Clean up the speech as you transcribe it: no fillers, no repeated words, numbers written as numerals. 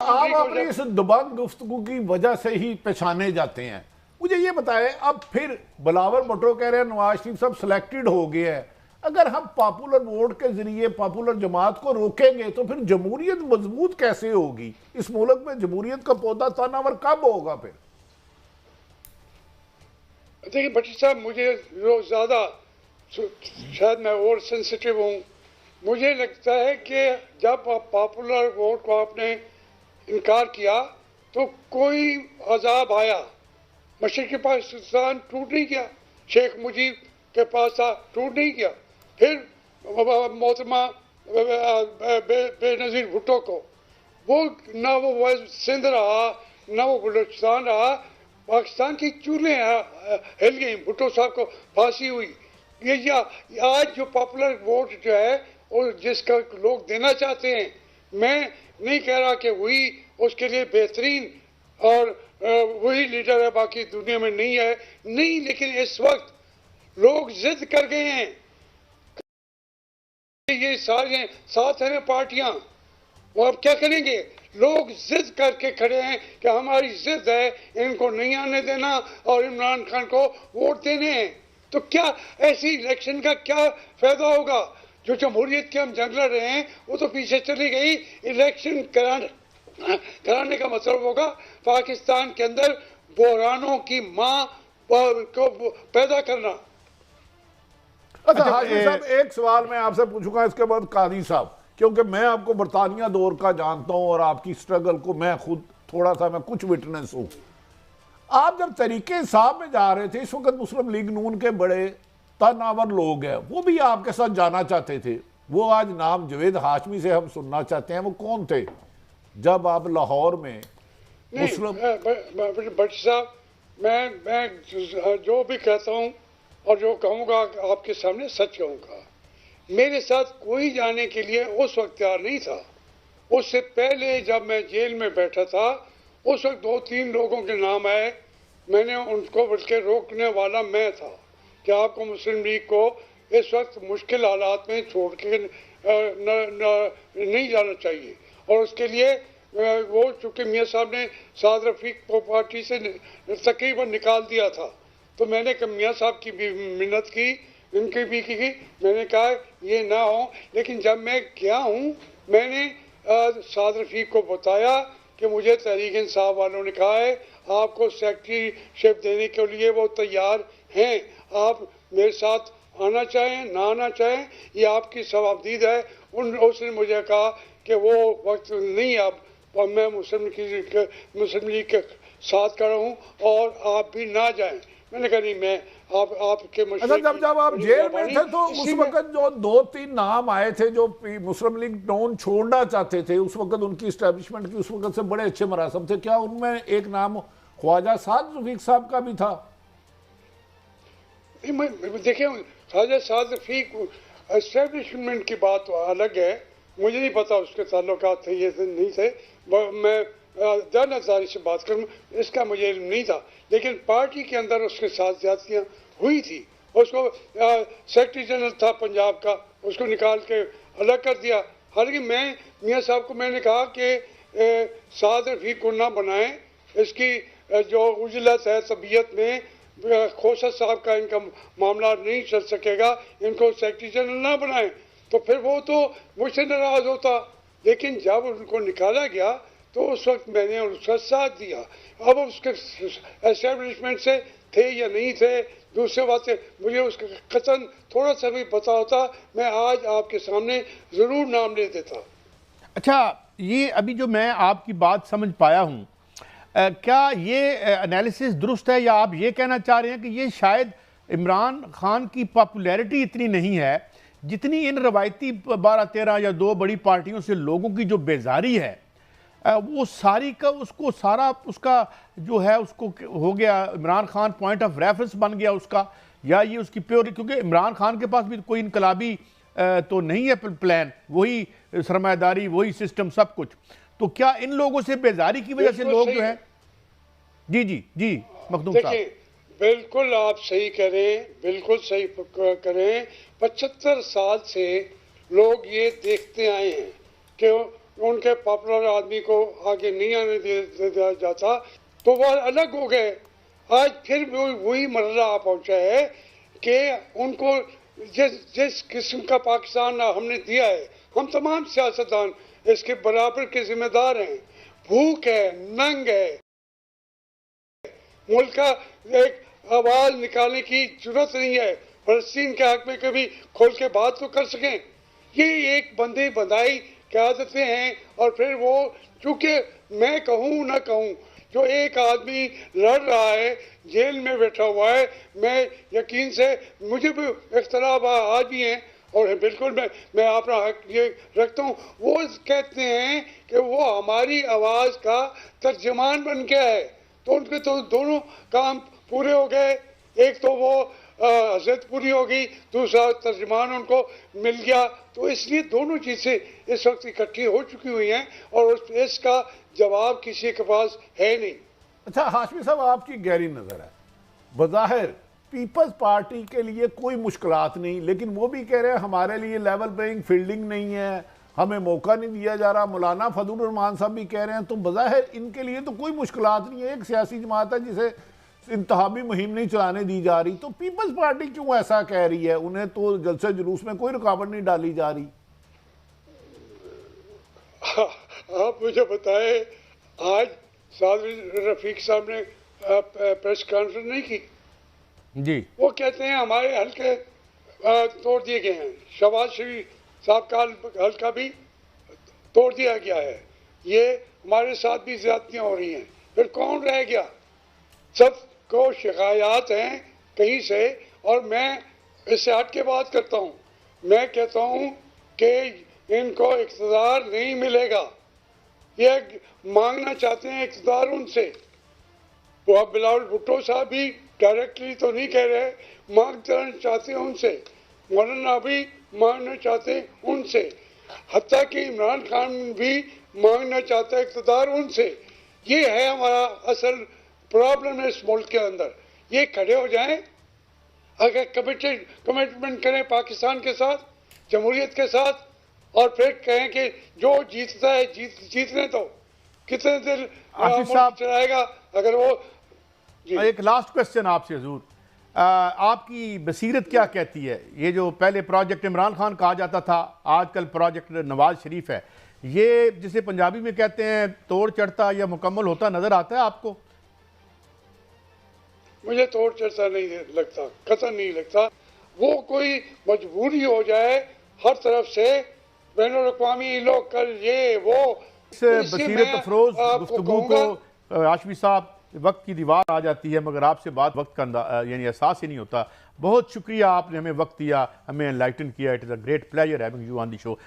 आप अपनी इस दबंग गुफ्तगू की वजह से ही पहचाने जाते हैं। मुझे ये बताएं, अब फिर बिलावल भुट्टो कह रहे हैं नवाज शरीफ साहब सिलेक्टेड हो गए हैं। अगर हम पॉपुलर वोट के जरिए पॉपुलर जमात को रोकेंगे तो फिर जमहूरियत मजबूत कैसे होगी? इस मुल्क में जमहूरियत का पौधा तनावर कब होगा फिर? देखिए भट्टी साहब, मुझे जो ज़्यादा शायद मैं और सेंसिटिव हूँ, मुझे लगता है कि जब पॉपुलर वोट को आपने इनकार किया तो कोई अजाब आया। मशरिक़ी पाकिस्तान टूट नहीं गया, शेख मुजीब के पास था, टूट नहीं गया। फिर मोहतरमा बेनज़ीर भुट्टो को वो ना वो सिंध रहा ना वो बलूचिस्तान रहा, पाकिस्तान की चूल्हे हिल गई, भुट्टो साहब को फांसी हुई। ये आज जो पॉपुलर वोट जो है और जिसका लोग देना चाहते हैं, मैं नहीं कह रहा कि वही उसके लिए बेहतरीन और वही लीडर है, बाकी दुनिया में नहीं है, नहीं। लेकिन इस वक्त लोग जिद कर गए हैं, ये सारे साथ हैं पार्टियां, वो अब क्या करेंगे? लोग जिद करके खड़े हैं कि हमारी जिद है, इनको नहीं आने देना और इमरान खान को वोट देने हैं। तो क्या ऐसी इलेक्शन का क्या फायदा होगा? जो जमहूरियत के हम जंग लड़ रहे हैं वो तो पीछे चली गई। इलेक्शन कराने का मतलब होगा पाकिस्तान के अंदर बहरानों की मां को पैदा करना। अच्छा हाजी साहब, एक सवाल मैं आपसे पूछूंगा, इसके बाद कादी साहब, क्योंकि मैं आपको बरतानिया दौर का जानता हूं और आपकी स्ट्रगल को मैं खुद थोड़ा सा मैं कुछ विटनेस हूं। आप जब तरीके इंसाफ में जा रहे थे, इस वक्त मुस्लिम लीग नून के बड़े तनावर लोग हैं, वो भी आपके साथ जाना चाहते थे। वो आज नाम जावेद हाशमी से हम सुनना चाहते हैं, वो कौन थे जब आप लाहौर में मुस्लिम? भट्ट साहब, मैं जो भी कहता हूं और जो कहूंगा आपके सामने सच कहूंगा। मेरे साथ कोई जाने के लिए उस वक्त तैयार नहीं था। उससे पहले जब मैं जेल में बैठा था, उस वक्त 2-3 लोगों के नाम आए, मैंने उनको बल्कि रोकने वाला मैं था कि आपको मुस्लिम लीग को इस वक्त मुश्किल हालात में छोड़ के नहीं जाना चाहिए। और उसके लिए वो चूँकि मियाँ साहब ने साद रफीक को पार्टी से तकरीबन निकाल दिया था, तो मैंने मियाँ साहब की भी मिन्नत की, उनकी भी की। मैंने कहा ये ना हो। लेकिन जब मैं गया हूँ, मैंने साद रफीक को बताया कि मुझे तहरीक इंसाफ वालों ने कहा है आपको सेक्रेटरीशिप देने के लिए वो तैयार हैं, आप मेरे साथ आना चाहें ना आना चाहें ये आपकी सवाबदीद है। उसने मुझे कहा कि वो वक्त नहीं, अब मैं मुस्लिम लीग के साथ खड़ा हूँ और आप भी ना जाएं। मैंने कहा नहीं, मैं आपके अच्छा, जब आप जेल में थे तो उस वक्त जो 2-3 नाम आए थे जो मुस्लिम लीग नून छोड़ना चाहते थे, उस वक्त उनकी इस्टेब्लिशमेंट की उस वक्त से बड़े अच्छे मरासम थे, क्या उनमें एक नाम ख्वाजा साद रफीक साहब का भी था? देखिए, ख्वाजा साद रफीक एस्टेब्लिशमेंट की बात तो अलग है, मुझे नहीं पता उसके ताल्लुकात थे ये नहीं थे। मैं जानदारी से बात करूँ, इसका मुझे इल्म नहीं था। लेकिन पार्टी के अंदर उसके साथ ज्यादतियाँ हुई थी। उसको सेक्रेटरी जनरल था पंजाब का, उसको निकाल के अलग कर दिया। हालांकि मैं मियाँ साहब को मैंने कहा कि साद रफीक को ना बनाएं, इसकी जो उजलत है तबीयत में, खोसा साहब का इनका मामला नहीं चल सकेगा, इनको सेक्रेटरी जनरल ना बनाएं। तो फिर वो तो मुझसे नाराज होता। लेकिन जब उनको निकाला गया तो उस वक्त मैंने उसका साथ दिया। अब उसके एस्टेब्लिशमेंट से थे या नहीं थे दूसरी बात है, मुझे उसका कथन थोड़ा सा भी पता होता, मैं आज आपके सामने ज़रूर नाम ले देता। अच्छा, ये अभी जो मैं आपकी बात समझ पाया हूँ, क्या ये एनालिसिस दुरुस्त है या आप ये कहना चाह रहे हैं कि ये शायद इमरान खान की पॉपुलैरिटी इतनी नहीं है जितनी इन रवायती 12-13 या 2 बड़ी पार्टियों से लोगों की जो बेजारी है वो सारी का उसको सारा उसका जो है उसको हो गया, Imran Khan point of reference बन गया उसका, या ये उसकी प्योर, क्योंकि इमरान खान के पास भी कोई इनकलाबी तो नहीं है प्लान, वही सरमायादारी वही सिस्टम सब कुछ। तो क्या इन लोगों से बेजारी की वजह से लोग जो है? जी जी जी मखदूम साहब, बिल्कुल आप सही करें, बिल्कुल सही करें। 75 साल से लोग ये देखते आए हैं कि उनके पॉपुलर आदमी को आगे नहीं आने दिया जाता, तो वो अलग हो गए। आज फिर वही मरला आ पहुंचा है कि उनको जिस किस्म का पाकिस्तान हमने दिया है, हम तमाम सियासतदान इसके बराबर के जिम्मेदार हैं। भूख है, नंग है, मुल्क का एक आवाज निकालने की जरूरत नहीं है। फलस्तीन के हक में कभी खोल के बात तो कर सकें। ये एक बंदे बंदाई की आदतें हैं। और फिर वो, चूंकि मैं कहूँ ना कहूँ, जो एक आदमी लड़ रहा है, जेल में बैठा हुआ है, मैं यकीन से, मुझे भी इख्तलाफ आज भी हैं और बिल्कुल मैं अपना हक ये रखता हूँ। वो कहते हैं कि वो हमारी आवाज़ का तर्जमान बन गया है, तो उनके तो दोनों काम पूरे हो गए। एक तो वो हजरत पूरी हो गई, दूसरा तर्जमान उनको मिल गया। तो इसलिए दोनों चीज़ें इस वक्त इकट्ठी हो चुकी हुई हैं और इसका जवाब किसी के पास है नहीं। अच्छा हाशमी साहब, आपकी गहरी नज़र है, बज़ाहिर पीपल्स पार्टी के लिए कोई मुश्किलात नहीं, लेकिन वो भी कह रहे हैं हमारे लिए लेवल प्लेइंग फील्डिंग नहीं है, हमें मौका नहीं दिया जा रहा। मौलाना फजलुर रहमान साहब भी कह रहे हैं। तो बज़ाहिर इनके लिए तो कोई मुश्किलात नहीं है, एक सियासी जमात है जिसे इंतहाबी मुहिम नहीं चलाने दी जा रही। तो पीपल्स पार्टी क्यों ऐसा कह रही है? उन्हें तो जलसे जुलूस में कोई रुकावट नहीं डाली जा रही। आप मुझे बताएं, आज साद रफीक साहब ने प्रेस कॉन्फ्रेंस नहीं की जी। वो कहते हैं हमारे हल्के तोड़ दिए गए हैं। शहबाज शरीफ साहब का हल्का भी तोड़ दिया गया है। ये हमारे साथ भी ज्यादतियां हो रही हैं। फिर कौन रह गया? सब को शिकायत हैं कहीं से। और मैं इससे हट के बात करता हूँ। मैं कहता हूँ कि इनको इक़्तिदार नहीं मिलेगा। ये मांगना चाहते हैं इक़्तिदार उनसे। वो अब बिलावल भुट्टो साहब भी डायरेक्टली तो नहीं कह रहे, मांगना चाहते हैं उनसे। मौलाना भी मांगना चाहते हैं उनसे। हत्ता कि इमरान खान भी मांगना चाहता है इक़्तिदार उनसे। ये है हमारा असल प्रॉब्लम है इस मुल्क के अंदर। ये खड़े हो जाएं, अगर कमिटमेंट करें पाकिस्तान के साथ, जमहूरियत के साथ, और फिर कहें कि जो जीतता है जीतने दो। कितने दिन मुल्क चलाएगा अगर वो। एक लास्ट क्वेश्चन आपसे हुजूर, आपकी बसीरत क्या कहती है? ये जो पहले प्रोजेक्ट इमरान खान कहा जाता था, आजकल प्रोजेक्ट नवाज शरीफ है, ये जिसे पंजाबी में कहते हैं तोड़ चढ़ता या मुकम्मल होता नजर आता है आपको? मुझे तोड़ चढ़ता नहीं लगता, कतई नहीं लगता। वो कोई मजबूरी हो जाए हर तरफ से, बैनुल अक़वामी लोग कर ये वो। बसीरत अफरोज गुफ्तगू को हाशमी साहब, वक्त की दीवार आ जाती है मगर आपसे बात वक्त का यानी एहसास ही नहीं होता। बहुत शुक्रिया, आपने हमें वक्त दिया, हमें एनलाइटन किया। It is a great pleasure having you on the show.